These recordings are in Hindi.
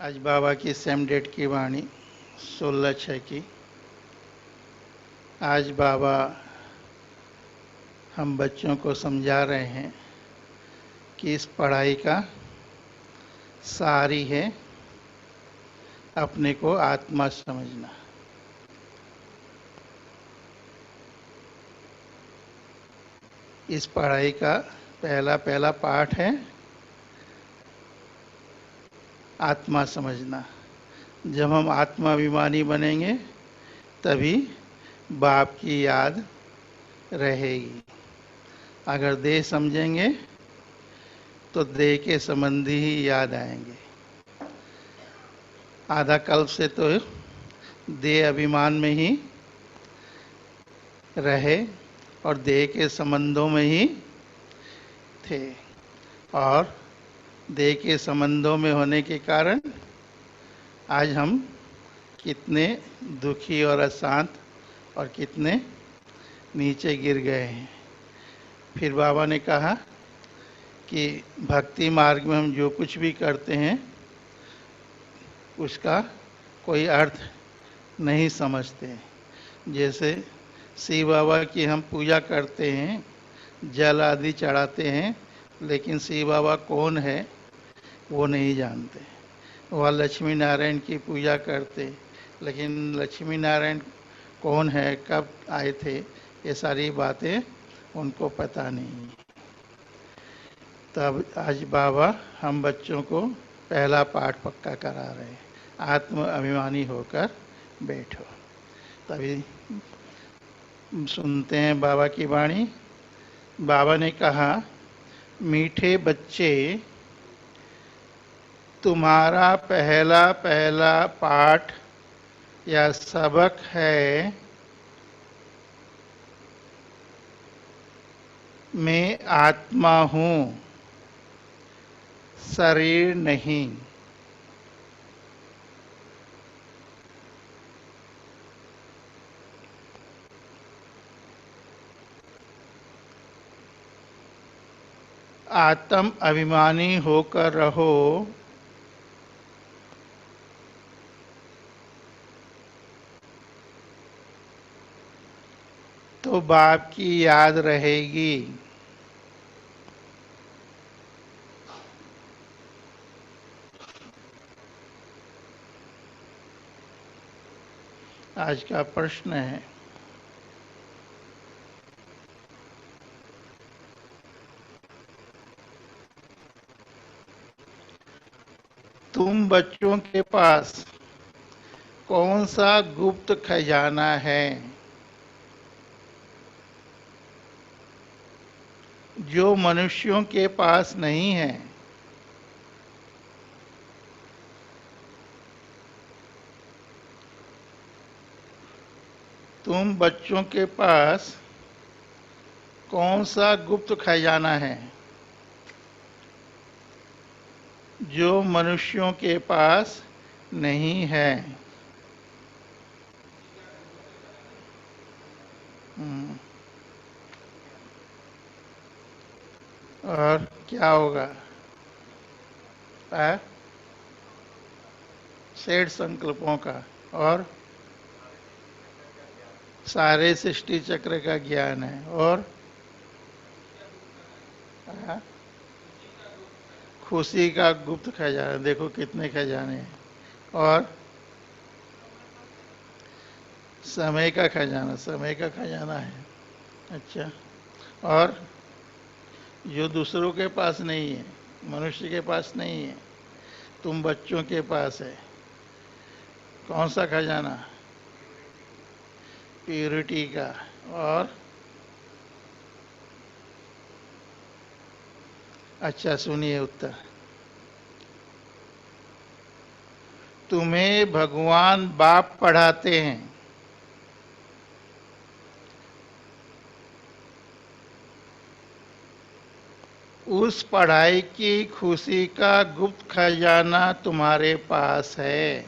आज बाबा की सेम डेट की वाणी 16/6 की। आज बाबा हम बच्चों को समझा रहे हैं कि इस पढ़ाई का सार ही है अपने को आत्मा समझना। इस पढ़ाई का पहला पहला पाठ है आत्मा समझना। जब हम आत्माभिमानी बनेंगे तभी बाप की याद रहेगी। अगर देह समझेंगे तो देह के संबंधी ही याद आएंगे। आधा कल्प से तो देह अभिमान में ही रहे और देह के संबंधों में ही थे, और देह के संबंधों में होने के कारण आज हम कितने दुखी और अशांत और कितने नीचे गिर गए हैं। फिर बाबा ने कहा कि भक्ति मार्ग में हम जो कुछ भी करते हैं उसका कोई अर्थ नहीं समझते। जैसे शिव बाबा की हम पूजा करते हैं, जल आदि चढ़ाते हैं, लेकिन शिव बाबा कौन है वो नहीं जानते। वह लक्ष्मी नारायण की पूजा करते, लेकिन लक्ष्मी नारायण कौन है, कब आए थे, ये सारी बातें उनको पता नहीं। तब आज बाबा हम बच्चों को पहला पाठ पक्का करा रहे हैं, आत्म अभिमानी होकर बैठो। तभी सुनते हैं बाबा की वाणी। बाबा ने कहा, मीठे बच्चे, तुम्हारा पहला पहला पाठ या सबक है, मैं आत्मा हूँ, शरीर नहीं। आत्म अभिमानी होकर रहो तो बाप की याद रहेगी। आज का प्रश्न है, तुम बच्चों के पास कौन सा गुप्त खजाना है जो मनुष्यों के पास नहीं है? तुम बच्चों के पास कौन सा गुप्त खजाना है जो मनुष्यों के पास नहीं है? हम्म, और क्या होगा? सेठ संकल्पों का और सारे सृष्टि चक्र का ज्ञान है। और आ, खुशी का गुप्त खजाना, देखो कितने खजाने हैं। और समय का खजाना, समय का खजाना है। अच्छा, और जो दूसरों के पास नहीं है, मनुष्य के पास नहीं है, तुम बच्चों के पास है, कौन सा खजाना? प्यूरिटी का। और अच्छा सुनिए उत्तर, तुम्हें भगवान बाप पढ़ाते हैं, उस पढ़ाई की खुशी का गुप्त खजाना तुम्हारे पास है।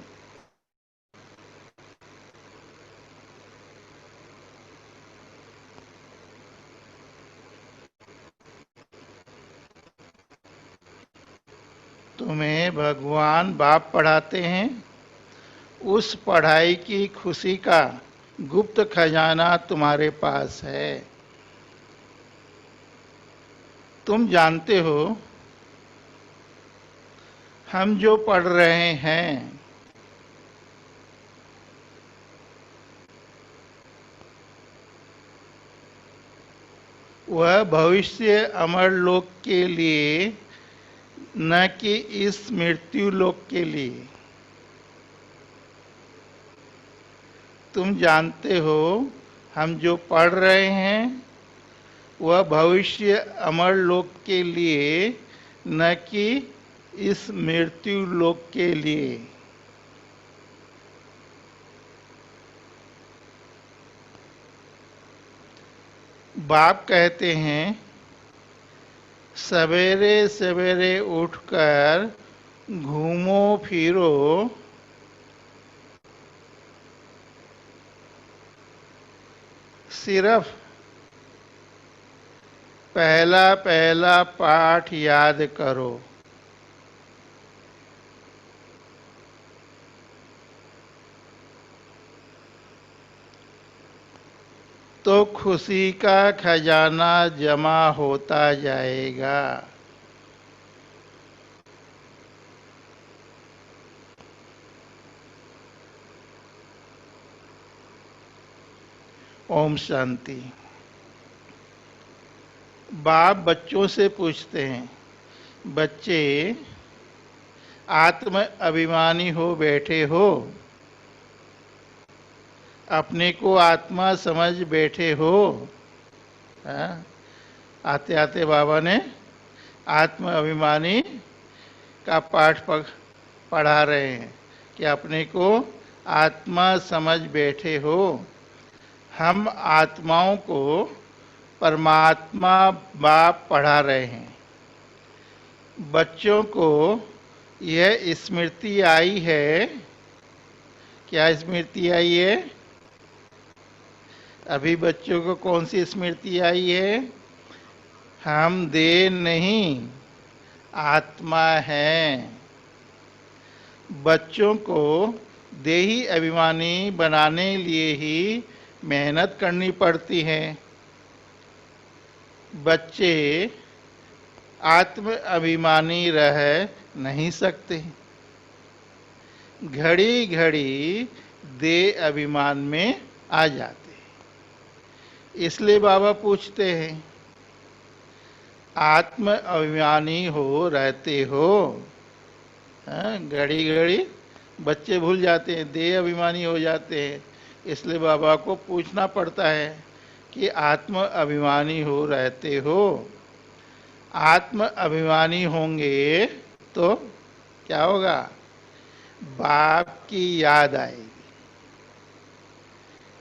तुम्हें भगवान बाप पढ़ाते हैं, उस पढ़ाई की खुशी का गुप्त खजाना तुम्हारे पास है। तुम जानते हो हम जो पढ़ रहे हैं वह भविष्य अमर लोक के लिए, न कि इस मृत्यु लोक के लिए। तुम जानते हो हम जो पढ़ रहे हैं वह भविष्य अमर लोक के लिए, न कि इस मृत्यु लोक के लिए। बाप कहते हैं सवेरे सवेरे उठकर घूमो फिरो, सिर्फ पहला पहला पाठ याद करो। तो खुशी का खजाना जमा होता जाएगा। ओम शांति। बाप बच्चों से पूछते हैं, बच्चे आत्म अभिमानी हो बैठे हो, अपने को आत्मा समझ बैठे हो। आते आते बाबा ने आत्म अभिमानी का पाठ पढ़ा रहे हैं कि अपने को आत्मा समझ बैठे हो। हम आत्माओं को परमात्मा बाप पढ़ा रहे हैं। बच्चों को यह स्मृति आई है। क्या स्मृति आई है? अभी बच्चों को कौन सी स्मृति आई है? हम देह नहीं आत्मा हैं। बच्चों को देही अभिमानी बनाने लिए ही मेहनत करनी पड़ती है। बच्चे आत्म अभिमानी रह नहीं सकते, घड़ी घड़ी देह अभिमान में आ जाते। इसलिए बाबा पूछते हैं, आत्म अभिमानी हो रहते हो? घड़ी घड़ी बच्चे भूल जाते हैं, देह अभिमानी हो जाते हैं। इसलिए बाबा को पूछना पड़ता है कि आत्म अभिमानी हो रहते हो? आत्म अभिमानी होंगे तो क्या होगा? बाप की याद आएगी।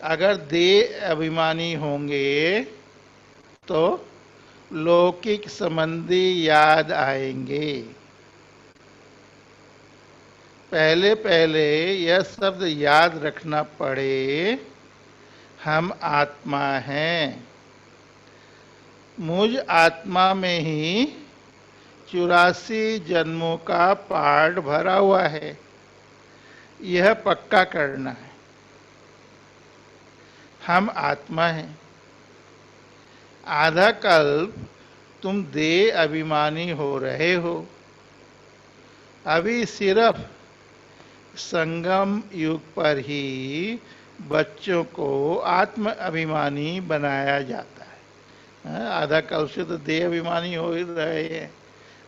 अगर देह अभिमानी होंगे तो लौकिक संबंधी याद आएंगे। पहले पहले यह शब्द याद रखना पड़े, हम आत्मा हैं। मुझ आत्मा में ही 84 जन्मों का पाठ भरा हुआ है। यह पक्का करना है। हम आत्मा हैं। आधा कल्प तुम देह अभिमानी हो रहे हो। अभी सिर्फ संगम युग पर ही बच्चों को आत्म अभिमानी बनाया जाता है। आधा कल्प से तो देह अभिमानी हो ही रहे हैं।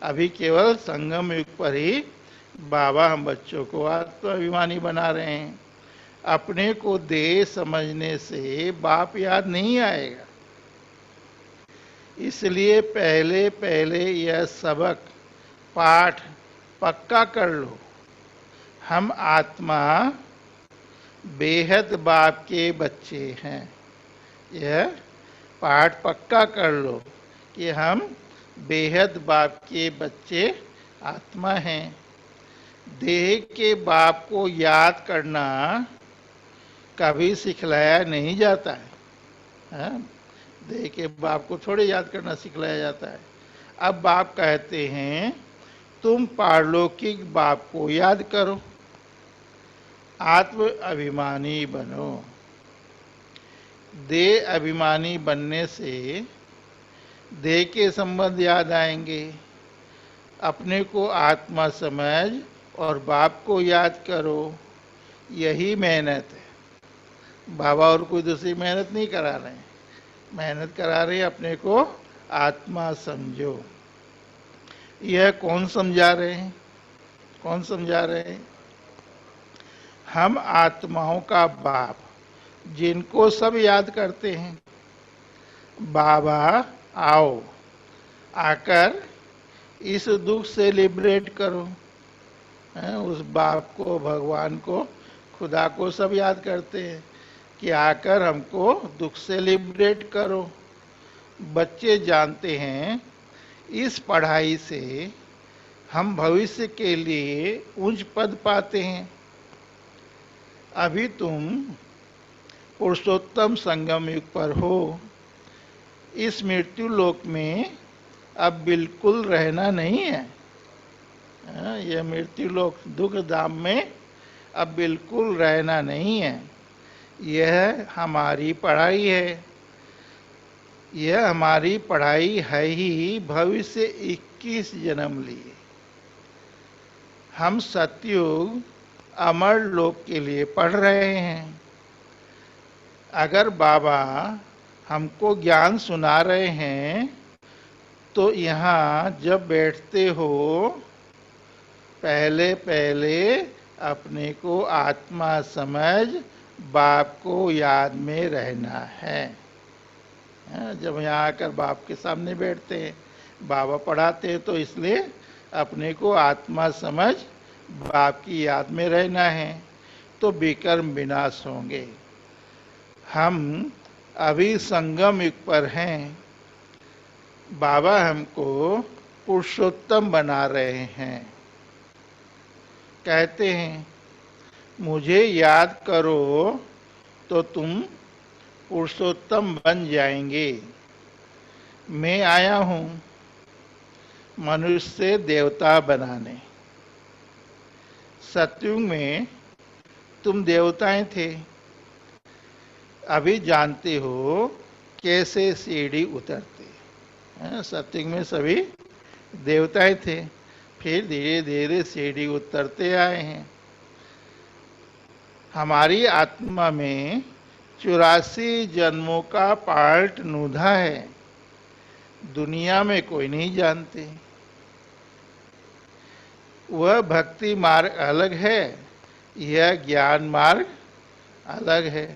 अभी केवल संगम युग पर ही बाबा हम बच्चों को आत्म अभिमानी बना रहे हैं। अपने को देह समझने से बाप याद नहीं आएगा। इसलिए पहले पहले यह सबक पाठ पक्का कर लो। हम आत्मा बेहद बाप के बच्चे हैं। यह पाठ पक्का कर लो कि हम बेहद बाप के बच्चे आत्मा हैं। देह के बाप को याद करना कभी सिखलाया नहीं जाता है। देह के बाप को थोड़े याद करना सिखलाया जाता है। अब बाप कहते हैं तुम पारलौकिक बाप को याद करो, आत्म अभिमानी बनो। देह अभिमानी बनने से देह के संबंध याद आएंगे। अपने को आत्मा समझ और बाप को याद करो, यही मेहनत है। बाबा और कोई दूसरी मेहनत नहीं करा रहे हैं, मेहनत करा रहे हैं अपने को आत्मा समझो। यह कौन समझा रहे हैं? कौन समझा रहे हैं? हम आत्माओं का बाप, जिनको सब याद करते हैं। बाबा आओ, आकर इस दुख से लिबरेट करो। उस बाप को, भगवान को, खुदा को सब याद करते हैं कि आकर हमको दुख से लिबरेट करो। बच्चे जानते हैं इस पढ़ाई से हम भविष्य के लिए उच्च पद पाते हैं। अभी तुम पुरुषोत्तम संगम युग पर हो। इस मृत्यु लोक में अब बिल्कुल रहना नहीं है। यह मृत्यु लोक दुख धाम में अब बिल्कुल रहना नहीं है। यह हमारी पढ़ाई है। यह हमारी पढ़ाई है ही भविष्य 21 जन्म लिए। हम सतयुग अमर लोक के लिए पढ़ रहे हैं। अगर बाबा हमको ज्ञान सुना रहे हैं तो यहाँ जब बैठते हो, पहले पहले अपने को आत्मा समझ बाप को याद में रहना है। जब यहाँ आकर बाप के सामने बैठते हैं, बाबा पढ़ाते हैं, तो इसलिए अपने को आत्मा समझ बाप की याद में रहना है, तो विकर्म विनाश होंगे। हम अभी संगम युग पर हैं। बाबा हमको पुरुषोत्तम बना रहे हैं। कहते हैं मुझे याद करो तो तुम पुरुषोत्तम बन जाएंगे। मैं आया हूं मनुष्य से देवता बनाने। सतयुग में तुम देवताएं थे। अभी जानते हो कैसे सीढ़ी उतरते। सतयुग में सभी देवताएं थे, फिर धीरे धीरे सीढ़ी उतरते आए हैं। हमारी आत्मा में 84 जन्मों का पार्ट नूधा है। दुनिया में कोई नहीं जानते। वह भक्ति मार्ग अलग है, यह ज्ञान मार्ग अलग है।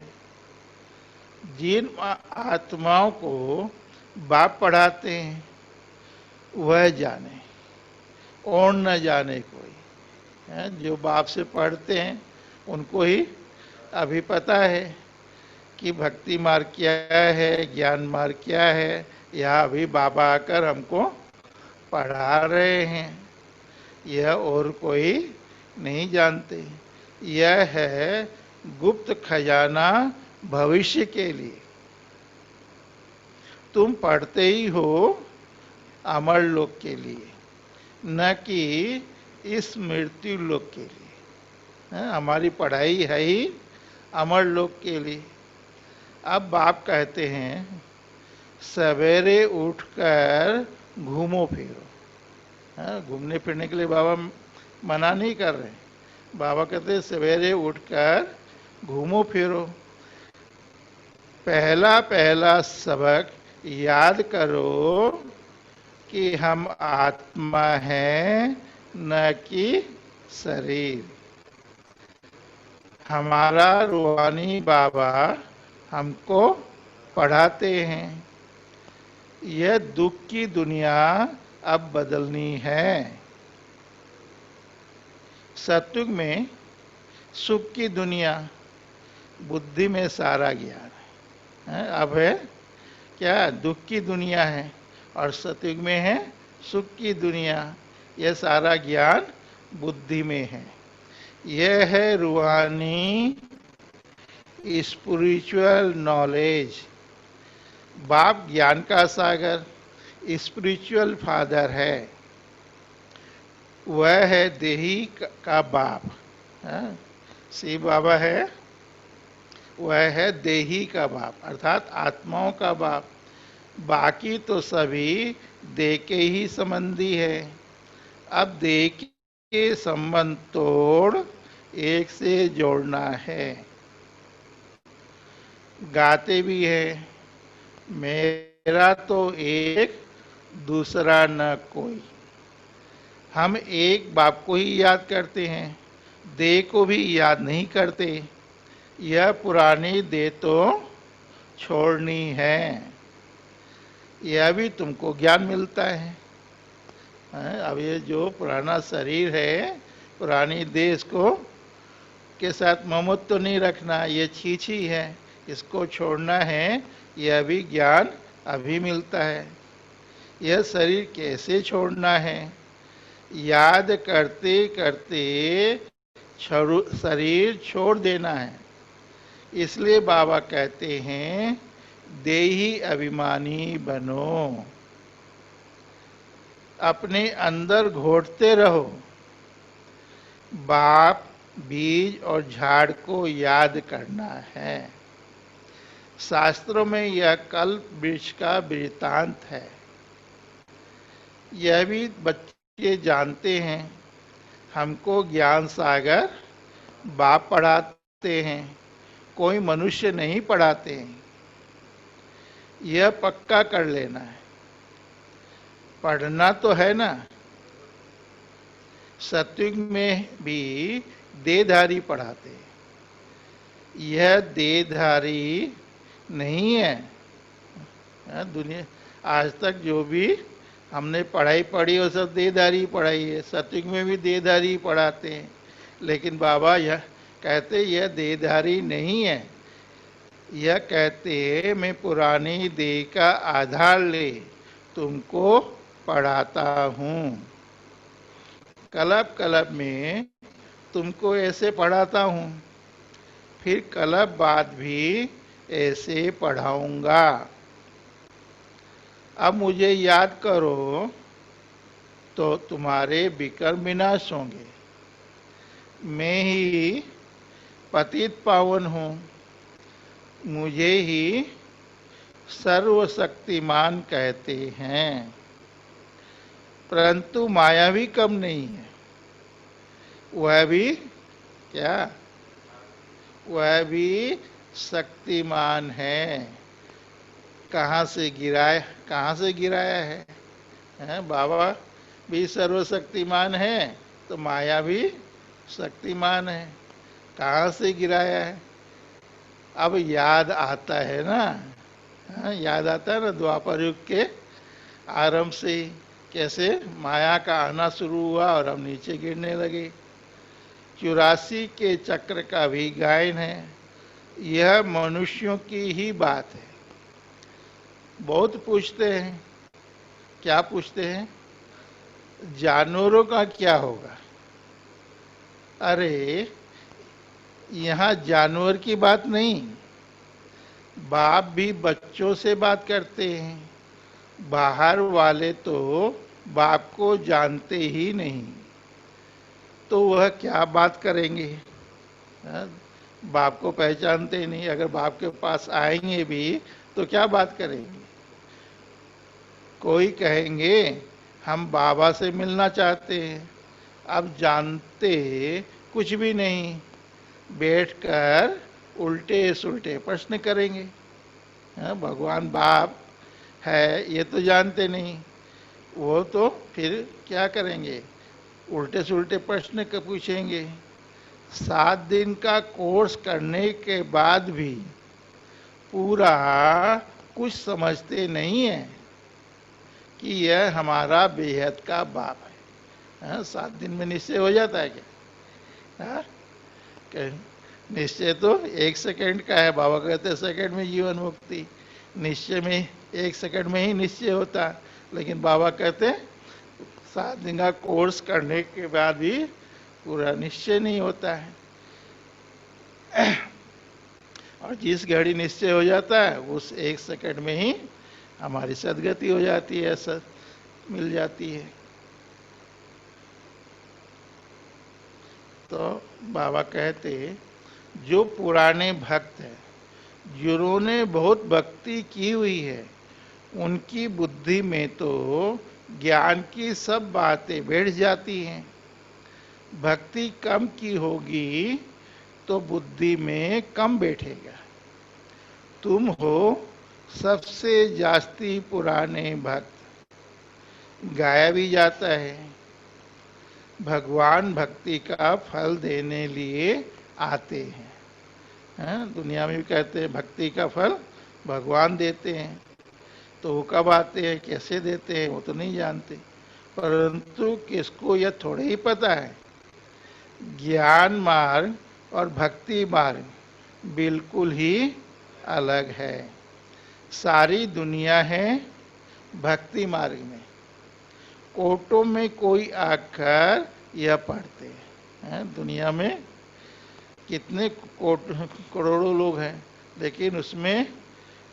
जिन आत्माओं को बाप पढ़ाते हैं वह जाने, और न जाने कोई। जो बाप से पढ़ते हैं उनको ही अभी पता है कि भक्ति मार्ग क्या है, ज्ञान मार्ग क्या है। यह अभी बाबा आकर हमको पढ़ा रहे हैं। यह और कोई नहीं जानते। यह है गुप्त खजाना भविष्य के लिए। तुम पढ़ते ही हो अमर लोक के लिए, न कि इस मृत्यु लोक के लिए। हमारी पढ़ाई है ही अमर लोक के लिए। अब बाप कहते हैं सवेरे उठकर घूमो फिरो। घूमने फिरने के लिए बाबा मना नहीं कर रहे। बाबा कहते हैं सवेरे उठकर घूमो फिरो। पहला पहला सबक याद करो कि हम आत्मा हैं, न कि शरीर। हमारा रूहानी बाबा हमको पढ़ाते हैं यह दुख की दुनिया अब बदलनी है। सतयुग में सुख की दुनिया, बुद्धि में सारा ज्ञान है। अब है क्या, दुख की दुनिया है, और सतयुग में है सुख की दुनिया। यह सारा ज्ञान बुद्धि में है। यह है रूहानी स्पिरिचुअल नॉलेज। बाप ज्ञान का सागर, स्पिरिचुअल फादर है। वह है देही का बाप। हाँ? शिव बाबा है, वह है देही का बाप अर्थात आत्माओं का बाप। बाकी तो सभी देह के ही संबंधी है। अब देह के संबंध तोड़ एक से जोड़ना है। गाते भी है, मेरा तो एक दूसरा न कोई। हम एक बाप को ही याद करते हैं, देह को भी याद नहीं करते। यह पुरानी देह तो छोड़नी है। यह भी तुमको ज्ञान मिलता है। अब ये जो पुराना शरीर है, पुरानी देह, इसको के साथ ममत्व तो नहीं रखना, ये छीछी है, इसको छोड़ना है। यह भी ज्ञान अभी मिलता है। यह शरीर कैसे छोड़ना है? याद करते करते शरीर छोड़ देना है। इसलिए बाबा कहते हैं देही अभिमानी बनो। अपने अंदर घोटते रहो। बाप, बीज और झाड़ को याद करना है। शास्त्रों में यह कल्प वृक्ष का वृत्तांत है। यह भी बच्चे जानते हैं। हमको ज्ञान सागर बाप पढ़ाते हैं, कोई मनुष्य नहीं पढ़ाते हैं। यह पक्का कर लेना है। पढ़ना तो है ना। सत्युग में भी देहधारी पढ़ाते हैं। यह देहधारी नहीं है। दुनिया आज तक जो भी हमने पढ़ाई पढ़ी वो सब देहधारी पढ़ाई है। सत्युग में भी देहधारी पढ़ाते हैं, लेकिन बाबा यह कहते यह देहधारी नहीं है। यह कहते मैं पुरानी देह का आधार ले तुमको पढ़ाता हूँ। कल्प कल्प में तुमको ऐसे पढ़ाता हूँ, फिर कल्प बाद भी ऐसे पढ़ाऊंगा। अब मुझे याद करो तो तुम्हारे विकर्म विनाश होंगे। मैं ही पतित पावन हूँ, मुझे ही सर्वशक्तिमान कहते हैं। परंतु माया भी कम नहीं है। वह भी क्या? वह भी शक्तिमान है। कहाँ से गिराया है? बाबा भी सर्वशक्तिमान है तो माया भी शक्तिमान है। कहाँ से गिराया है? अब याद आता है ना। याद आता है ना द्वापर युग के आरंभ से ही कैसे माया का आना शुरू हुआ और हम नीचे गिरने लगे। 84 के चक्र का भी गायन है। यह मनुष्यों की ही बात है। बहुत पूछते हैं, क्या पूछते हैं? जानवरों का क्या होगा? अरे यहाँ जानवर की बात नहीं। बाप भी बच्चों से बात करते हैं। बाहर वाले तो बाप को जानते ही नहीं, तो वह क्या बात करेंगे? बाप को पहचानते ही नहीं। अगर बाप के पास आएंगे भी तो क्या बात करेंगे? कोई कहेंगे हम बाबा से मिलना चाहते हैं। अब जानते कुछ भी नहीं, बैठकर उल्टे सुल्टे प्रश्न करेंगे। भगवान बाप है ये तो जानते नहीं, वो तो फिर क्या करेंगे? उल्टे सुल्टे प्रश्न पूछेंगे। 7 दिन का कोर्स करने के बाद भी पूरा कुछ समझते नहीं है कि यह हमारा बेहद का बाप है। 7 दिन में निश्चय हो जाता है क्या? निश्चय तो 1 सेकंड का है। बाबा कहते हैं सेकंड में जीवन मुक्ति। निश्चय में 1 सेकंड में ही निश्चय होता, लेकिन बाबा कहते हैं 7 दिन का कोर्स करने के बाद भी पूरा निश्चय नहीं होता है। और जिस घड़ी निश्चय हो जाता है उस 1 सेकंड में ही हमारी सदगति हो जाती है, सद मिल जाती है। तो बाबा कहते जो पुराने भक्त हैं, जिन्होंने बहुत भक्ति की हुई है, उनकी बुद्धि में तो ज्ञान की सब बातें बैठ जाती हैं। भक्ति कम की होगी तो बुद्धि में कम बैठेगा। तुम हो सबसे जास्ती पुराने भक्त। गाया भी जाता है, भगवान भक्ति का फल देने लिए आते हैं। दुनिया में भी कहते हैं भक्ति का फल भगवान देते हैं। तो वो कब आते हैं, कैसे देते हैं, वो तो नहीं जानते। परंतु किसको यह थोड़े ही पता है, ज्ञान मार्ग और भक्ति मार्ग बिल्कुल ही अलग है। सारी दुनिया है भक्ति मार्ग में। कोर्टों में कोई आकर यह पढ़ते हैं। दुनिया में कितने करोड़ों लोग हैं, लेकिन उसमें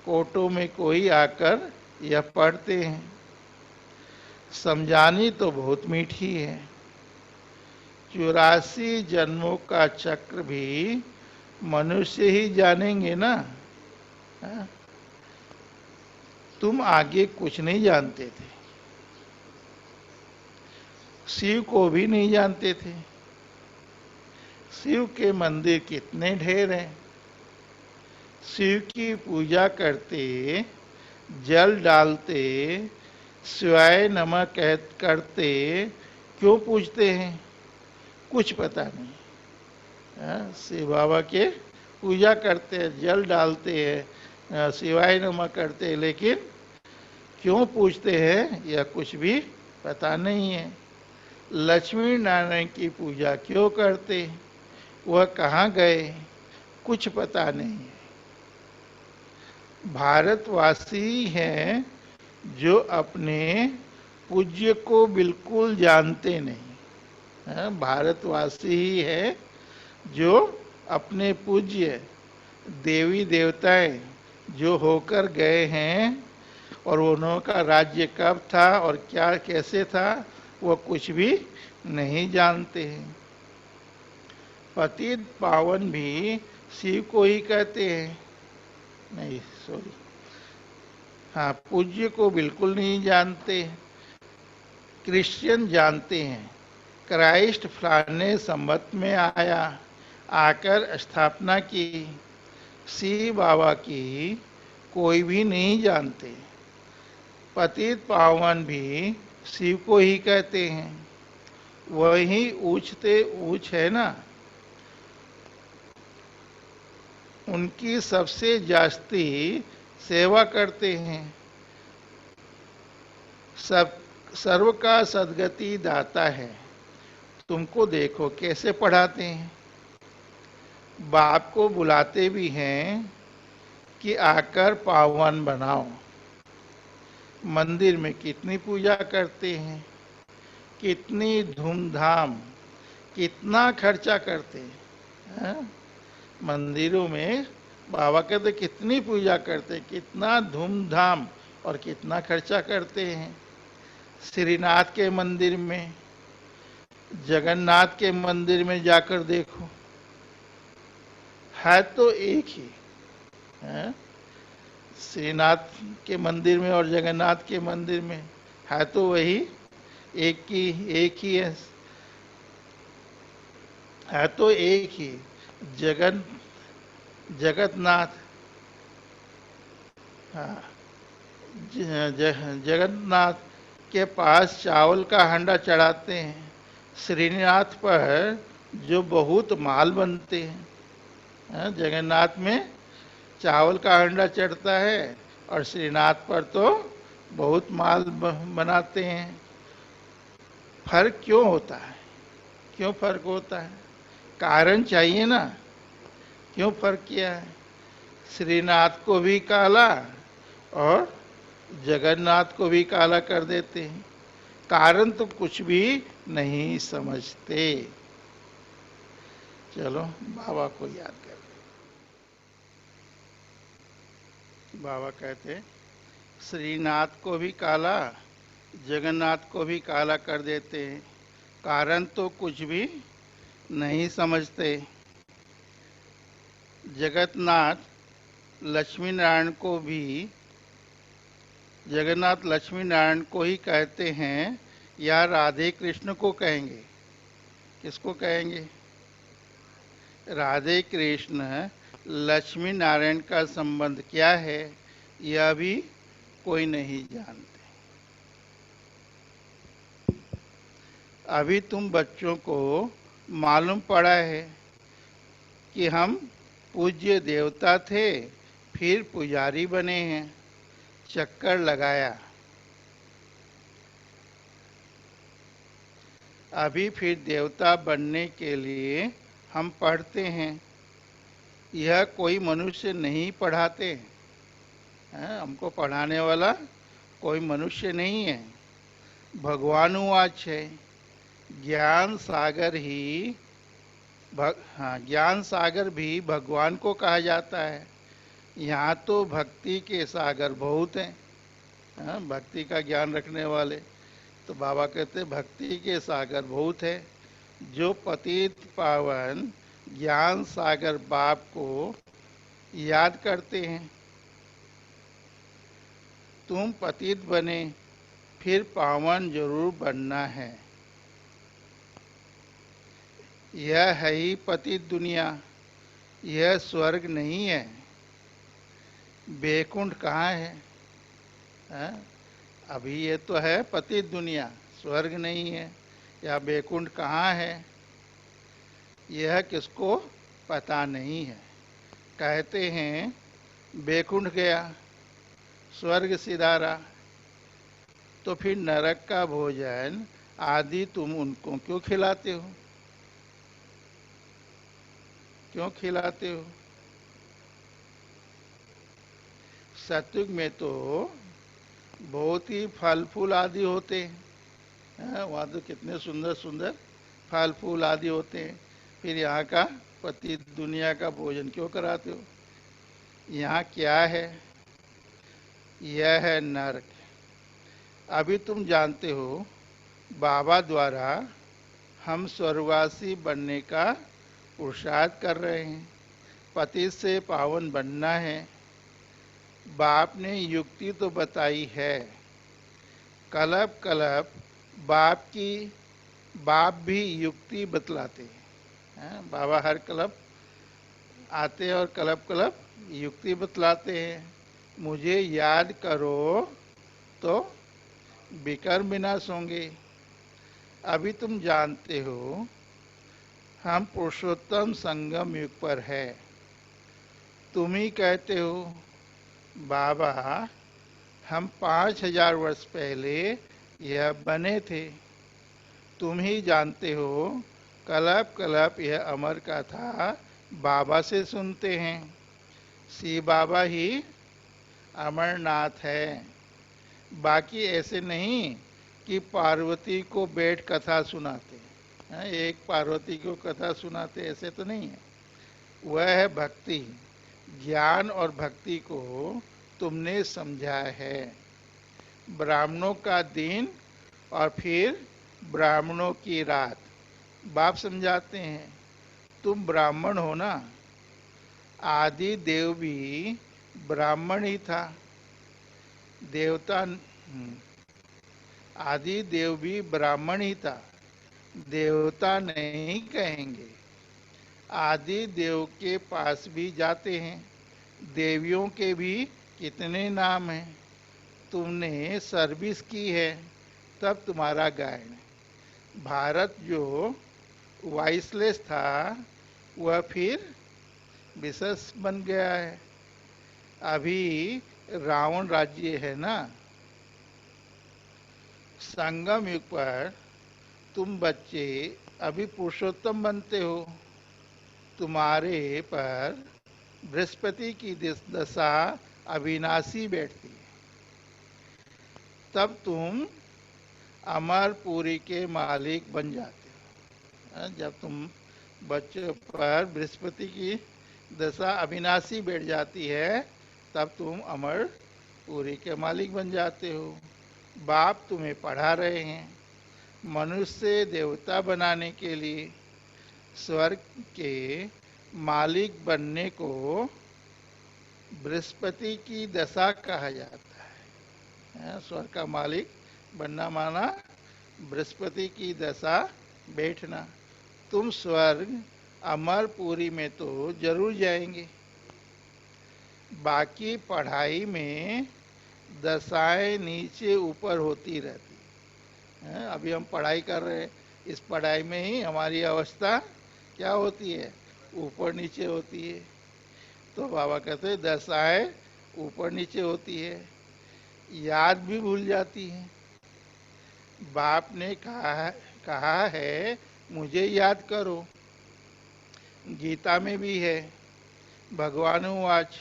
कोर्टों में कोई आकर यह पढ़ते हैं। समझानी तो बहुत मीठी है। 84 जन्मों का चक्र भी मनुष्य ही जानेंगे ना। तुम आगे कुछ नहीं जानते थे, शिव को भी नहीं जानते थे। शिव के मंदिर कितने ढेर हैं। शिव की पूजा करते, जल डालते, शिवाय नमः करते, क्यों पूजते हैं कुछ पता नहीं। शिव बाबा के पूजा करते हैं, जल डालते हैं, शिवाय नमः करते हैं, लेकिन क्यों पूजते हैं यह कुछ भी पता नहीं है। लक्ष्मी नारायण की पूजा क्यों करते, वह कहाँ गए, कुछ पता नहीं है। भारतवासी हैं जो अपने पूज्य को बिल्कुल जानते नहीं। भारतवासी ही है जो अपने पूज्य देवी देवताएं जो होकर गए हैं और उनका राज्य कब था और क्या कैसे था, वह कुछ भी नहीं जानते हैं। पतित पावन भी शिव को ही कहते हैं, नहीं सॉरी, हाँ, पूज्य को बिल्कुल नहीं जानते। क्रिश्चियन जानते हैं क्राइस्ट फलाने संवत में आया, आकर स्थापना की। शिव बाबा की कोई भी नहीं जानते। पतित पावन भी शिव को ही कहते हैं, वही ऊंचते ऊंच है ना। उनकी सबसे जास्ती सेवा करते हैं। सब सर्व का सदगति दाता है। तुमको देखो कैसे पढ़ाते हैं। बाप को बुलाते भी हैं कि आकर पावन बनाओ। मंदिर में कितनी पूजा करते हैं, कितनी धूमधाम, कितना खर्चा करते हैं। मंदिरों में बाबा कहते कितनी पूजा करते, कितना धूमधाम और कितना खर्चा करते हैं। श्रीनाथ के मंदिर में, जगन्नाथ के मंदिर में जाकर देखो, है तो एक ही है। श्रीनाथ के मंदिर में और जगन्नाथ के मंदिर में है तो वही एक ही है तो एक ही जगन्नाथ। हाँ, जगन्नाथ के पास चावल का हंडा चढ़ाते हैं। श्रीनाथ पर जो बहुत माल बनते हैं। जगन्नाथ में चावल का हंडा चढ़ता है और श्रीनाथ पर तो बहुत माल बनाते हैं। फर्क क्यों होता है, क्यों फर्क होता है, कारण चाहिए ना। क्यों फर्क किया है। श्रीनाथ को भी काला और जगन्नाथ को भी काला कर देते हैं। कारण तो कुछ भी नहीं समझते। चलो बाबा को याद कर। बाबा कहते श्रीनाथ को भी काला, जगन्नाथ को भी काला कर देते हैं। कारण तो कुछ भी नहीं समझते। जगन्नाथ लक्ष्मी नारायण को भी जगन्नाथ लक्ष्मी नारायण को ही कहते हैं या राधे कृष्ण को कहेंगे? किसको कहेंगे? राधे कृष्ण लक्ष्मी नारायण का संबंध क्या है यह भी कोई नहीं जानते। अभी तुम बच्चों को मालूम पड़ा है कि हम पूज्य देवता थे फिर पुजारी बने हैं, चक्कर लगाया। अभी फिर देवता बनने के लिए हम पढ़ते हैं। यह कोई मनुष्य नहीं पढ़ाते हैं, हमको पढ़ाने वाला कोई मनुष्य नहीं है। भगवान वाच है। ज्ञान सागर ही हाँ, ज्ञान सागर भी भगवान को कहा जाता है। यहाँ तो भक्ति के सागर बहुत हैं, भक्ति का ज्ञान रखने वाले। तो बाबा कहते भक्ति के सागर बहुत है। जो पतित पावन ज्ञान सागर बाप को याद करते हैं। तुम पतित बने फिर पावन जरूर बनना है। यह है ही पतित दुनिया, यह स्वर्ग नहीं है। बैकुंठ कहाँ है? अभी ये तो है पतित दुनिया, स्वर्ग नहीं है। या बैकुंठ कहाँ है यह किसको पता नहीं है। कहते हैं बैकुंठ गया, स्वर्ग सिधारा, तो फिर नरक का भोजन आदि तुम उनको क्यों खिलाते हो? क्यों खिलाते हो? सत्युग में तो बहुत ही फल फूल आदि होते हैं, वहाँ तो कितने सुंदर सुंदर फल फूल आदि होते हैं। फिर यहाँ का पति दुनिया का भोजन क्यों कराते हो? यहाँ क्या है? यह है नरक। अभी तुम जानते हो बाबा द्वारा हम स्वर्गवासी बनने का पुरुषार्थ कर रहे हैं। पति से पावन बनना है। बाप ने युक्ति तो बताई है। कल्प कल्प बाप भी युक्ति बतलाते हैं। बाबा हर कल्प आते और कल्प कल्प युक्ति बतलाते हैं। मुझे याद करो तो विकर्म विनाश होंगे। अभी तुम जानते हो हम पुरुषोत्तम संगम युग पर है। तुम ही कहते हो बाबा हम 5000 वर्ष पहले यह बने थे। तुम ही जानते हो कल्प कल्प यह अमर कथा बाबा से सुनते हैं। शिव बाबा ही अमरनाथ है। बाकी ऐसे नहीं कि पार्वती को बैठ कथा सुनाते हैं, एक पार्वती को कथा सुनाते, ऐसे तो नहीं है। वह है भक्ति। ज्ञान और भक्ति को तुमने समझा है। ब्राह्मणों का दिन और फिर ब्राह्मणों की रात बाप समझाते हैं। तुम ब्राह्मण हो ना। आदि देव भी ब्राह्मण ही था। देवता आदि देव भी ब्राह्मण ही था। देवता नहीं कहेंगे। आदि देव के पास भी जाते हैं। देवियों के भी कितने नाम हैं। तुमने सर्विस की है तब तुम्हारा गायन। भारत जो वाइसलेस था वह फिर विशेष बन गया है। अभी रावण राज्य है ना। संगम युग पर तुम बच्चे अभी पुरुषोत्तम बनते हो। तुम्हारे पर बृहस्पति की दशा अविनाशी बैठती है। तब तुम अमरपुरी के मालिक बन जाते हो। जब तुम बच्चों पर बृहस्पति की दशा अविनाशी बैठ जाती है तब तुम अमरपुरी के मालिक बन जाते हो। बाप तुम्हें पढ़ा रहे हैं मनुष्य से देवता बनाने के लिए। स्वर्ग के मालिक बनने को बृहस्पति की दशा कहा जाता है। स्वर्ग का मालिक बनना माना बृहस्पति की दशा बैठना। तुम स्वर्ग अमरपुरी में तो जरूर जाएंगे। बाकी पढ़ाई में दशाएं नीचे ऊपर होती रहती हैं। अभी हम पढ़ाई कर रहे हैं, इस पढ़ाई में ही हमारी अवस्था क्या होती है, ऊपर नीचे होती है। तो बाबा कहते हैं दशाएं ऊपर नीचे होती है, याद भी भूल जाती है। बाप ने कहा है मुझे याद करो। गीता में भी है, भगवान वाच,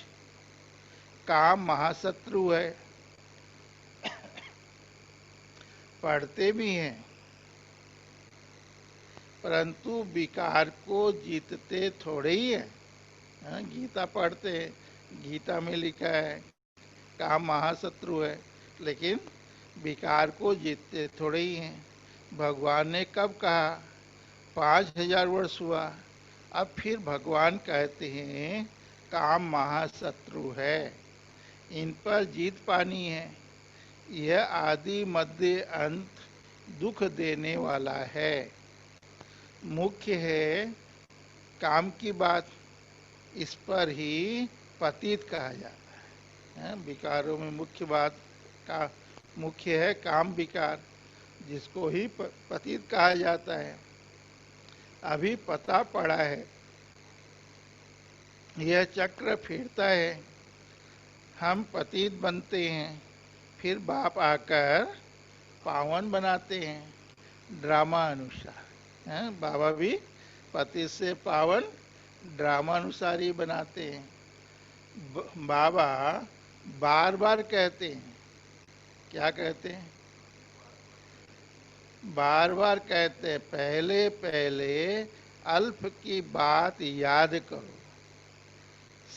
काम महाशत्रु है। पढ़ते भी हैं परंतु विकार को जीतते थोड़े ही है। गीता पढ़ते हैं, गीता में लिखा है काम महाशत्रु है, लेकिन विकार को जीतते थोड़े ही हैं। भगवान ने कब कहा, 5000 वर्ष हुआ, अब फिर भगवान कहते हैं काम महाशत्रु है, इन पर जीत पानी है। यह आदि मध्य अंत दुख देने वाला है। मुख्य है काम की बात, इस पर ही पतित कहा जाता है। विकारों में मुख्य बात का मुख्य है काम विकार, जिसको ही पतित कहा जाता है। अभी पता पड़ा है, यह चक्र फिरता है। हम पतित बनते हैं, फिर बाप आकर पावन बनाते हैं ड्रामा अनुसार। बाबा भी पतित से पावन ड्रामा अनुसार ही बनाते हैं। बाबा बार बार कहते हैं, क्या कहते हैं, बार बार कहते हैं पहले पहले अल्प की बात याद करो।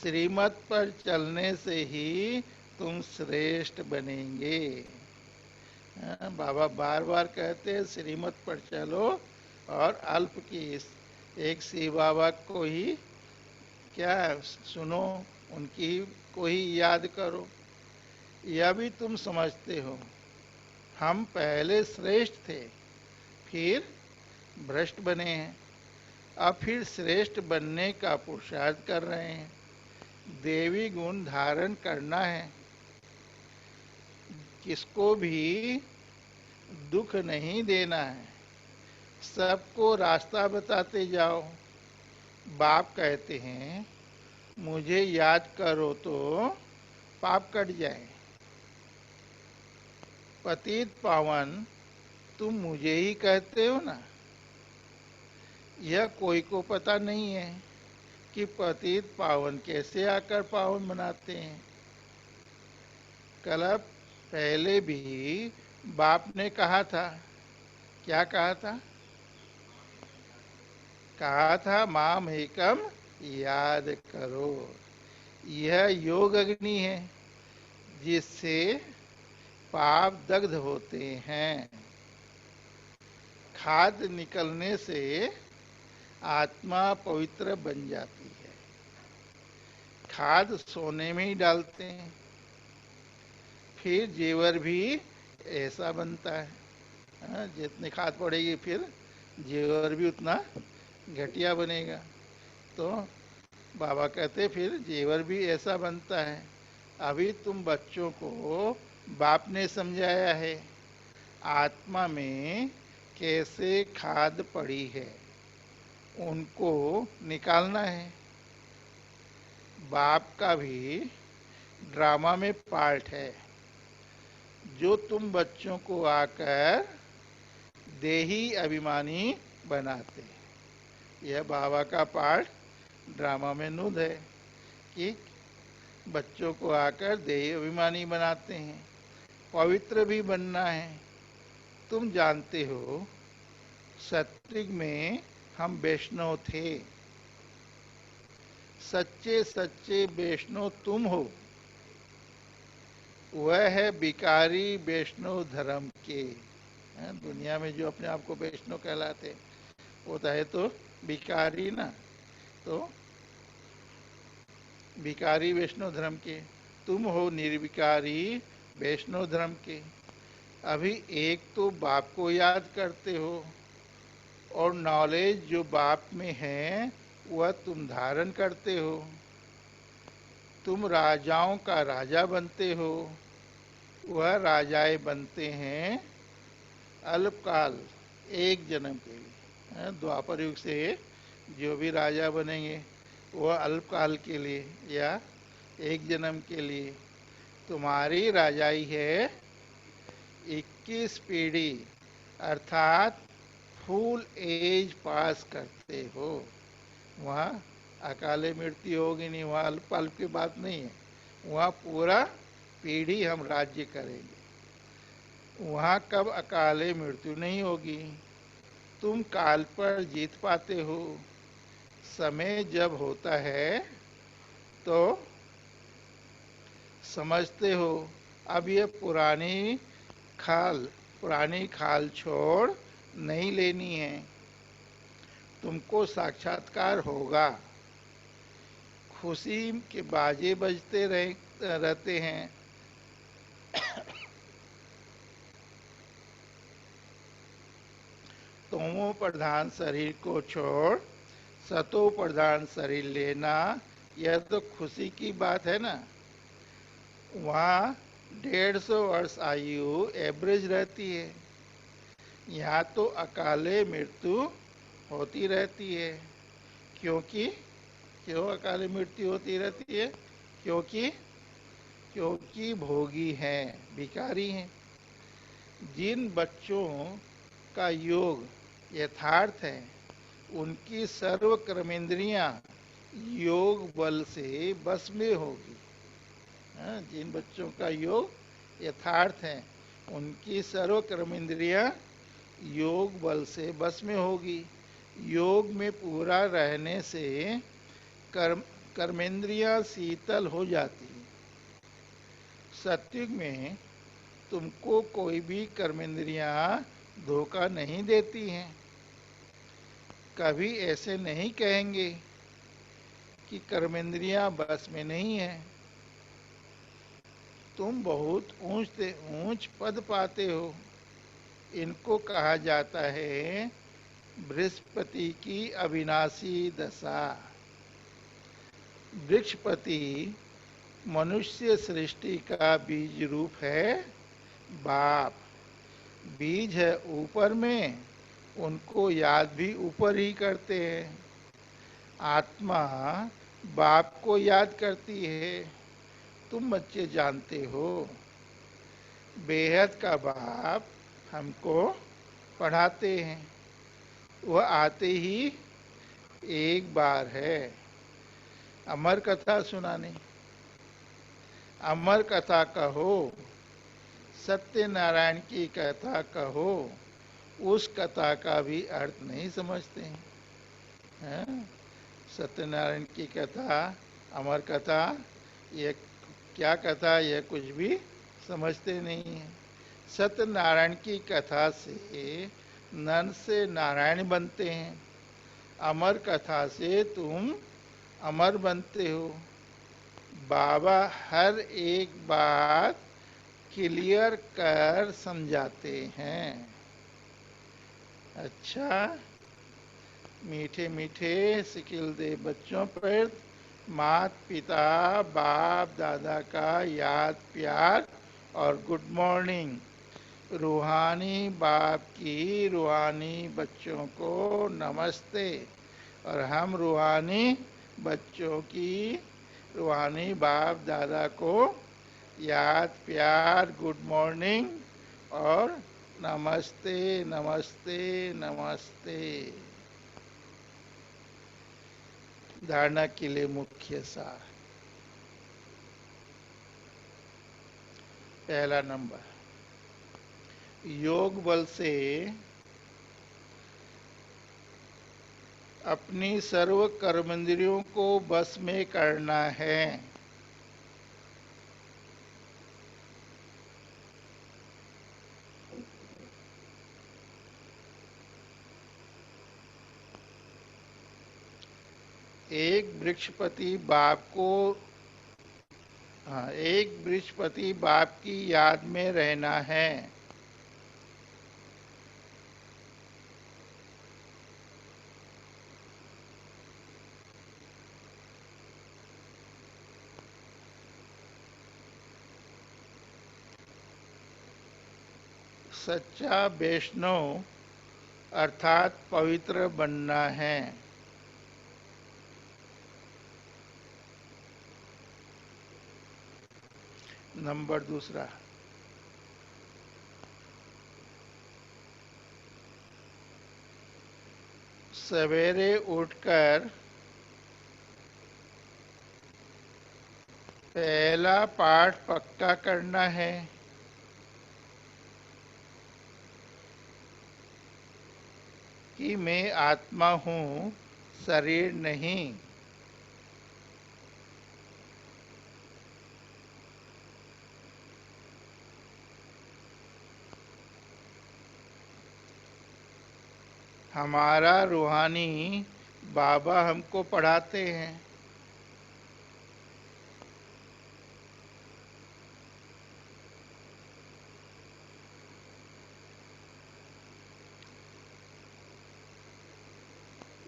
श्रीमत पर चलने से ही तुम श्रेष्ठ बनेंगे। बाबा बार बार कहते हैं श्रीमत पर चलो और अल्प की एक शिव बाबा को ही क्या सुनो, उनकी को ही याद करो। यह भी तुम समझते हो हम पहले श्रेष्ठ थे, फिर भ्रष्ट बने हैं, अब फिर श्रेष्ठ बनने का पुरुषार्थ कर रहे हैं। देवी गुण धारण करना है, किसको भी दुख नहीं देना है, सबको रास्ता बताते जाओ। बाप कहते हैं मुझे याद करो तो पाप कट जाए। पतित पावन तुम मुझे ही कहते हो ना, यह कोई को पता नहीं है कि पतित पावन कैसे आकर पावन बनाते हैं। कल पहले भी बाप ने कहा था, क्या कहा था, कहा था माम एकम याद करो। यह योग अग्नि है जिससे पाप दग्ध होते हैं। खाद निकलने से आत्मा पवित्र बन जाती है। खाद सोने में ही डालते हैं, फिर जेवर भी ऐसा बनता है। जितनी खाद पड़ेगी फिर जेवर भी उतना घटिया बनेगा। तो बाबा कहते फिर जेवर भी ऐसा बनता है। अभी तुम बच्चों को बाप ने समझाया है आत्मा में कैसे खाद पड़ी है, उनको निकालना है। बाप का भी ड्रामा में पार्ट है, जो तुम बच्चों को आकर देही अभिमानी बनाते। यह बाबा का पार्ट ड्रामा में नुद है कि बच्चों को आकर देही अभिमानी बनाते हैं। पवित्र भी बनना है। तुम जानते हो सत्युग में हम वैष्णव थे, सच्चे सच्चे वैष्णव तुम हो। वह है विकारी वैष्णव धर्म के। दुनिया में जो अपने आप को वैष्णव कहलाते, होता है तो भिखारी ना, तो भिखारी वैष्णव धर्म के, तुम हो निर्विकारी वैष्णव धर्म के। अभी एक तो बाप को याद करते हो और नॉलेज जो बाप में है वह तुम धारण करते हो। तुम राजाओं का राजा बनते हो, वह राजाए बनते हैं अल्पकाल, एक जन्म के लिए। द्वापर युग से जो भी राजा बनेंगे वह अल्पकाल के लिए या एक जन्म के लिए। तुम्हारी राजाई है 21 पीढ़ी, अर्थात फुल एज पास करते हो। वहाँ अकाले मृत्यु होगी नहीं, वहाँ अल्प अल्प की बात नहीं है, वहाँ पूरा पीढ़ी हम राज्य करेंगे। वहाँ कब अकाले मृत्यु नहीं होगी। तुम काल पर जीत पाते हो। समय जब होता है तो समझते हो अब ये पुरानी खाल छोड़ नहीं लेनी है। तुमको साक्षात्कार होगा। खुशी के बाजे बजते रहते हैं। तमो प्रधान शरीर को छोड़ सतो प्रधान शरीर लेना, यह तो खुशी की बात है ना। वहाँ 150 वर्ष आयु एवरेज रहती है, यहाँ तो अकाले मृत्यु होती रहती है। क्योंकि क्यों अकाले मृत्यु होती रहती है? क्योंकि क्योंकि भोगी हैं, भिखारी हैं। जिन बच्चों का योग यथार्थ है उनकी सर्व कर्मेंद्रियां योग बल से बस में होगी। जिन बच्चों का योग यथार्थ है उनकी सर्व कर्मेंद्रियां योग बल से बस में होगी। योग में पूरा रहने से कर्मेंद्रियां शीतल हो जाती हैं। सत्युग में तुमको कोई भी कर्मेंद्रियां धोखा नहीं देती हैं। कभी ऐसे नहीं कहेंगे कि कर्मेंद्रियां बस में नहीं है। तुम बहुत ऊंच पद पाते हो। इनको कहा जाता है बृहस्पति की अविनाशी दशा। वृक्षपति मनुष्य सृष्टि का बीज रूप है बाप। बीज है ऊपर में, उनको याद भी ऊपर ही करते हैं। आत्मा बाप को याद करती है। तुम बच्चे जानते हो बेहद का बाप हमको पढ़ाते हैं। वह आते ही एक बार है अमर कथा सुनाने। अमर कथा कहो, सत्यनारायण की कथा कहो, उस कथा का भी अर्थ नहीं समझते हैं। सत्यनारायण की कथा, अमर कथा, ये क्या कथा, यह कुछ भी समझते नहीं है। सत्यनारायण की कथा से नर से नारायण बनते हैं। अमर कथा से तुम अमर बनते हो। बाबा हर एक बात क्लियर कर समझाते हैं। अच्छा, मीठे मीठे सिकिल दे बच्चों पर मात पिता बाप दादा का याद प्यार और गुड मॉर्निंग। रूहानी बाप की रूहानी बच्चों को नमस्ते, और हम रूहानी बच्चों की रूहानी बाप दादा को याद प्यार गुड मॉर्निंग और नमस्ते नमस्ते नमस्ते। धारणा के लिए मुख्य सार। पहला नंबर, योग बल से अपनी सर्व कर्मेंद्रियों को बस में करना है। एक वृक्षपति बाप को हाँ, एक वृक्षपति बाप की याद में रहना है। सच्चा वैष्णव अर्थात पवित्र बनना है। नंबर दूसरा, सवेरे उठकर पहला पाठ पक्का करना है कि मैं आत्मा हूँ, शरीर नहीं। हमारा रूहानी बाबा हमको पढ़ाते हैं।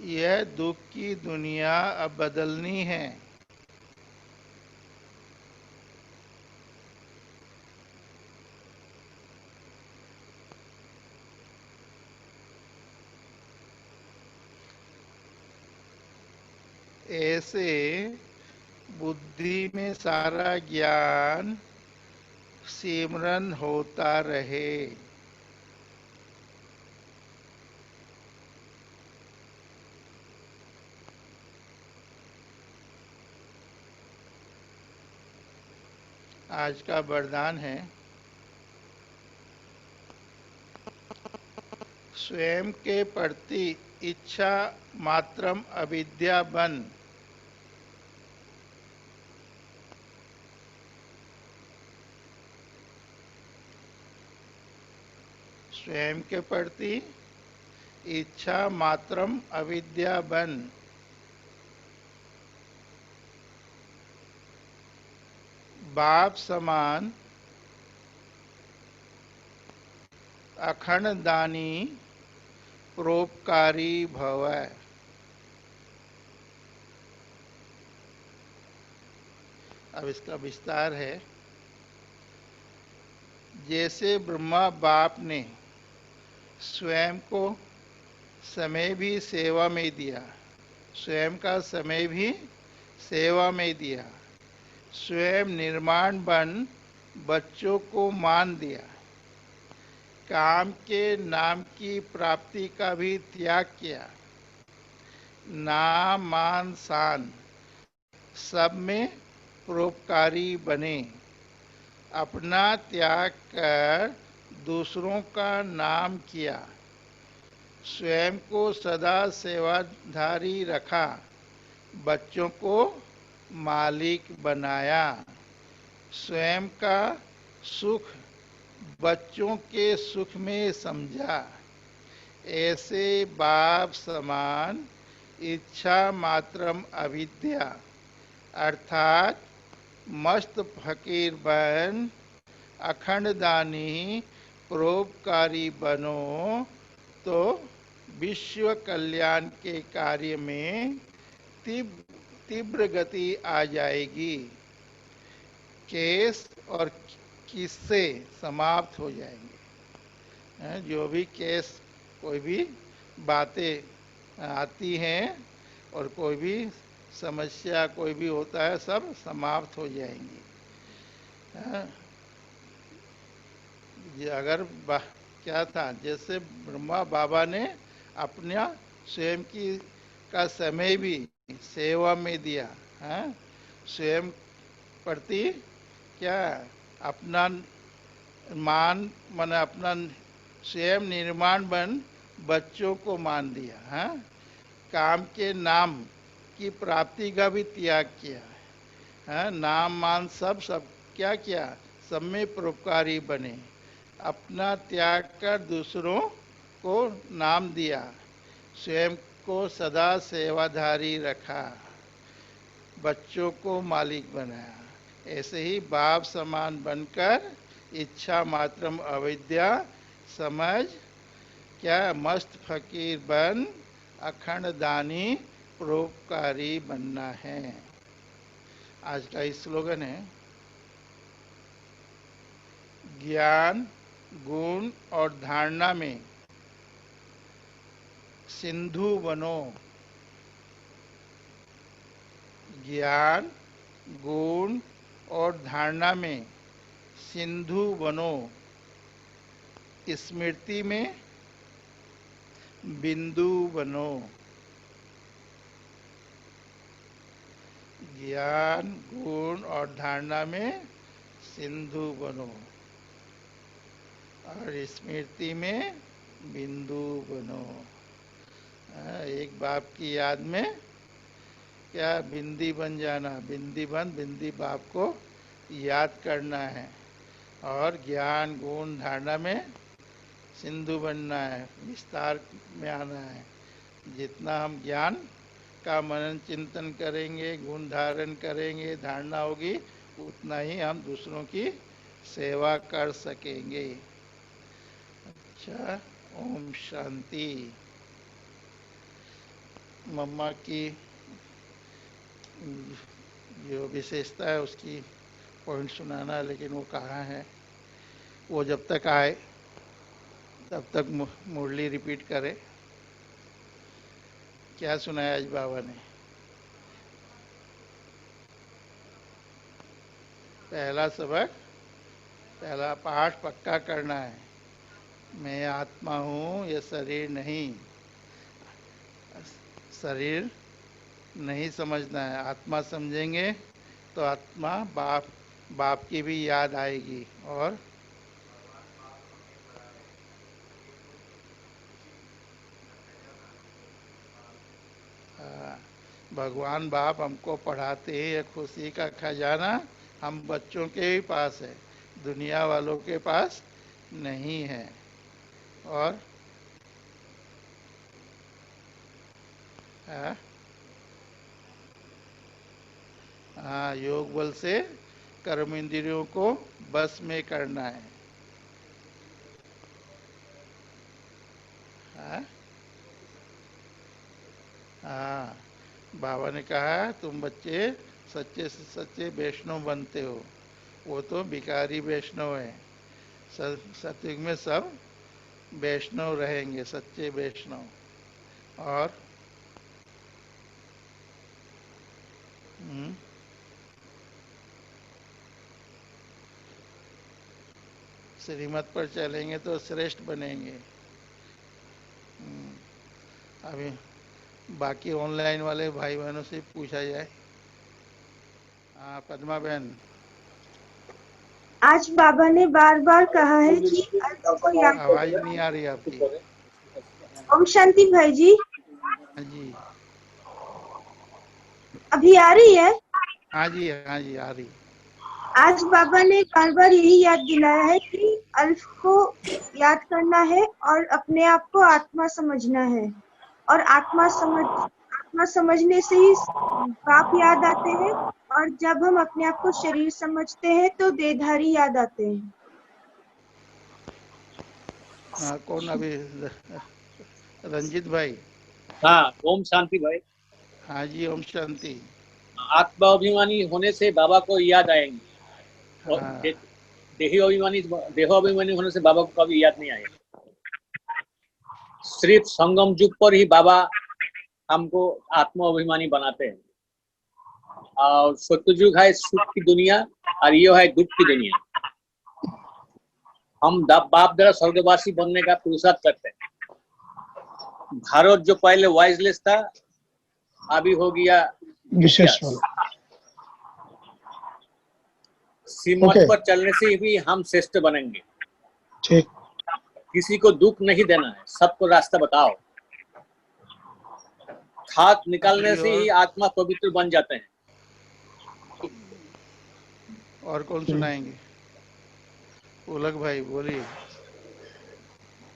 यह दुख की दुनिया अब बदलनी है। ऐसे बुद्धि में सारा ज्ञान सिमरन होता रहे। आज का वरदान है, स्वयं के प्रति इच्छा मात्रम अविद्या बन। स्वयं के प्रति इच्छा मात्रम अविद्या बन। बाप समान अखंड दानी परोपकारी भव। अब इसका विस्तार है। जैसे ब्रह्मा बाप ने स्वयं को समय भी सेवा में दिया, स्वयं का समय भी सेवा में दिया, स्वयं निर्माण बन बच्चों को मान दिया, काम के नाम की प्राप्ति का भी त्याग किया, नाम मान शान सब में परोपकारी बने, अपना त्याग कर दूसरों का नाम किया, स्वयं को सदा सेवाधारी रखा, बच्चों को मालिक बनाया, स्वयं का सुख बच्चों के सुख में समझा। ऐसे बाप समान इच्छा मात्रम अविद्या अर्थात मस्त फकीर बन अखंड दानी परोपकारी बनो तो विश्व कल्याण के कार्य में तीव्र गति आ जाएगी। केस और किस्से समाप्त हो जाएंगे। जो भी केस, कोई भी बातें आती हैं और कोई भी समस्या कोई भी होता है, सब समाप्त हो जाएंगी। ये अगर क्या था, जैसे ब्रह्मा बाबा ने अपना स्वयं की का समय भी सेवा में दिया है, स्वयं प्रति क्या अपना मान मन अपना स्वयं निर्माण बन बच्चों को मान दिया है, काम के नाम की प्राप्ति का भी त्याग किया है, नाम मान सब क्या किया, सब में परोपकारी बने, अपना त्याग कर दूसरों को नाम दिया, स्वयं को सदा सेवाधारी रखा। बच्चों को मालिक बनाया। ऐसे ही बाप समान बनकर इच्छा मात्रम अविद्या समझ क्या मस्त फकीर बन अखंड दानी परोपकारी बनना है। आज का इस स्लोगन है, ज्ञान गुण और धारणा में सिंधु बनो। ज्ञान गुण और धारणा में सिंधु बनो, स्मृति में बिंदु बनो। ज्ञान गुण और धारणा में सिंधु बनो और स्मृति में बिंदु बनो। एक बाप की याद में क्या बिंदी बन जाना, बिंदी बन बिंदी बाप को याद करना है और ज्ञान गुण धारणा में सिंधु बनना है, विस्तार में आना है। जितना हम ज्ञान का मनन चिंतन करेंगे, गुण धारण करेंगे, धारणा होगी, उतना ही हम दूसरों की सेवा कर सकेंगे। अच्छा, ओम शांति। मम्मा की जो विशेषता है उसकी पॉइंट सुनाना है, लेकिन वो कहाँ है। वो जब तक आए तब तक मुरली रिपीट करे। क्या सुनाया आज बाबा ने? पहला सबक, पहला पाठ पक्का करना है। मैं आत्मा हूँ, ये शरीर नहीं। शरीर नहीं समझना है। आत्मा समझेंगे तो आत्मा बाप की भी याद आएगी और भगवान बाप हमको पढ़ाते हैं। ये खुशी का खजाना हम बच्चों के ही पास है, दुनिया वालों के पास नहीं है। और हाँ, योग बल से कर्म इंद्रियों को बस में करना है। हाँ, बाबा ने कहा तुम बच्चे सच्चे से सच्चे वैष्णव बनते हो। वो तो भिखारी वैष्णव है। सतयुग में सब वैष्णव रहेंगे, सच्चे वैष्णव। और श्रीमत पर चलेंगे तो श्रेष्ठ बनेंगे। अभी बाकी ऑनलाइन वाले भाई बहनों से पूछा जाए। हाँ, पद्मा बहन। आज बाबा ने बार बार कहा है कि अल्प को याद। आवाज नहीं आ रही आपकी। ओम शांति भाई जी। हाँ जी, अभी आ रही है? हाँ जी, हाँ जी, आ रही। आज बाबा ने बार बार यही याद दिलाया है कि अल्फ को याद करना है और अपने आप को आत्मा समझना है। और आत्मा समझने से ही बाप याद आते हैं, और जब हम अपने आप को शरीर समझते हैं तो देहधारी याद आते हैं। हाँ, कौन अभी? रंजित भाई। हाँ, ओम शांति भाई। हाँ जी, ओम शांति। आत्माभिमानी होने से बाबा को याद आएंगे और हाँ, देहाभिमानी होने से बाबा को कभी याद नहीं आएगा। सिर्फ संगम युग पर ही बाबा हमको आत्माभिमानी बनाते हैं। और सत्ययुग है सुख की दुनिया और ये है दुख की दुनिया। हम बाप द्वारा स्वर्गवासी बनने का पुरुषार्थ करते हैं। भारत जो पहले वाइजलेस था, अभी हो गया विशेष। सीमत पर चलने से भी हम श्रेष्ठ बनेंगे। ठीक। किसी को दुख नहीं देना है, सबको रास्ता बताओ। खाद निकालने से ही आत्मा पवित्र बन जाते हैं। और कौन सुनाएंगे? उलग भाई बोलिए।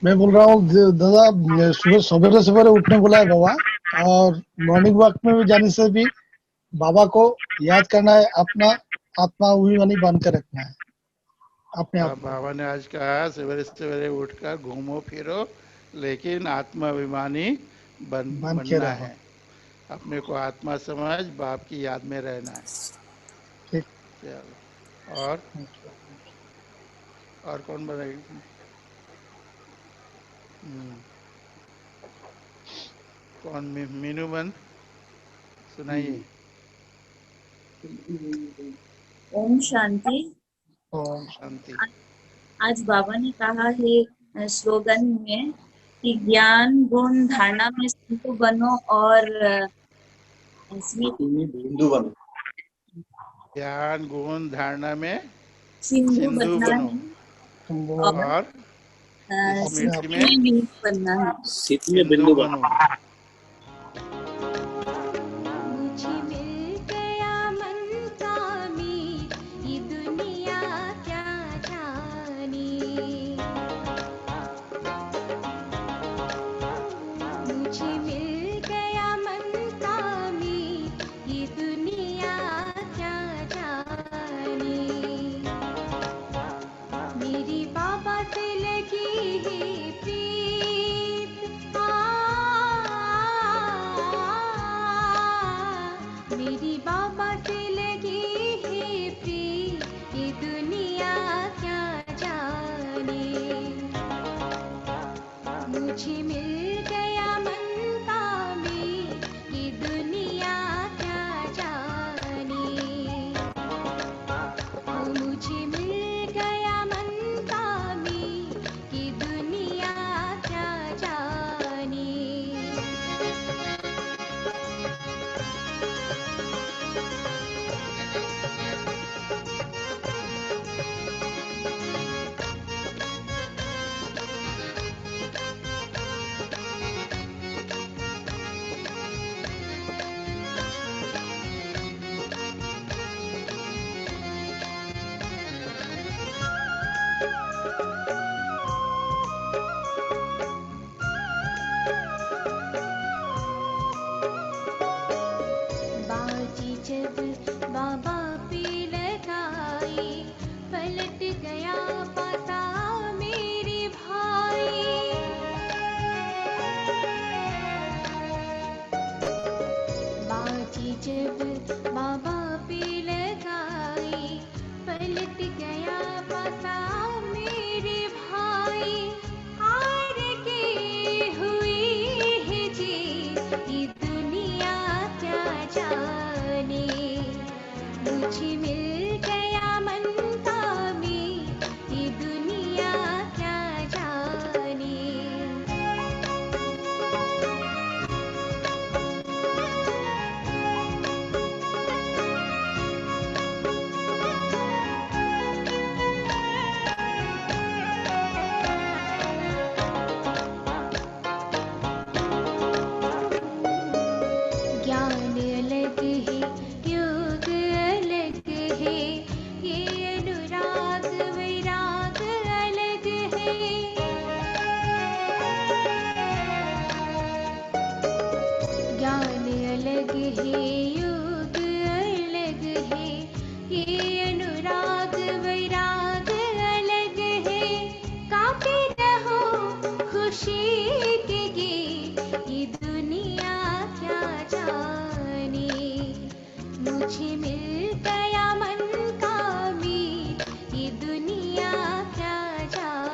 मैं बोल रहा हूँ दादा, सुबह सवेरे सवेरे उठने बोला है बाबा, और मॉर्निंग वॉक में भी जाने से भी बाबा को याद करना है, अपना आत्मा अभिमानी बन कर रखना है अपने आप को। बाबा ने आज कहा सवेरे सवेरे उठकर घूमो फिरो, लेकिन आत्माभिमानी बन के बनना रहो। है। अपने को आत्मा समझ बाप की याद में रहना है। ठीक। चलो, और कौन बनाएगी? कौन? मीनू बन सुनाइए। ओम शांति। ओम शांति। आज बाबा ने कहा है स्लोगन में कि ज्ञान गुण धारणा में सिंधु बनो और बिंदु बनो। ज्ञान गुण धारणा में सिंधु सिंधु बनना बनो है और स्मृति में बिंदु बनना है। स्थिति में बिंदु बनो। मुझे मिल गया मन का मीत, ये दुनिया क्या जाने। मुझे मिल गया मन का मीत, ये दुनिया क्या जाने। मेरी बाबा से लगी है प्रीत, मेरी बाबा से लगी है प्रीत, ये दुनिया क्या जाने। मुझे मिल गया मन का मीत, ये दुनिया क्या जाने। मुझे मिल गया मन का मीत, ये दुनिया क्या जाने। बाजी जब बाबा पे लगाई, पलट गया पासा मेरे भाई। बाजी जब बाबा पे लगाई, पलट गया पासा मेरे भाई। हार के हुई है जी, ये दुनिया क्या जाने। मुझे मिल गया मन का मीत, ये दुनिया क्या जाने। ज्ञान अलग है, योग अलग है, ये अनुराग वैराग अलग है। ज्ञान अलग है, योग अलग है, ये अनुराग वैराग अलग है। गाते रहो खुशी के गीत, ये दुनिया क्या जाने। मुझे मिल गया मन का मीत, ये दुनिया क्या जाने।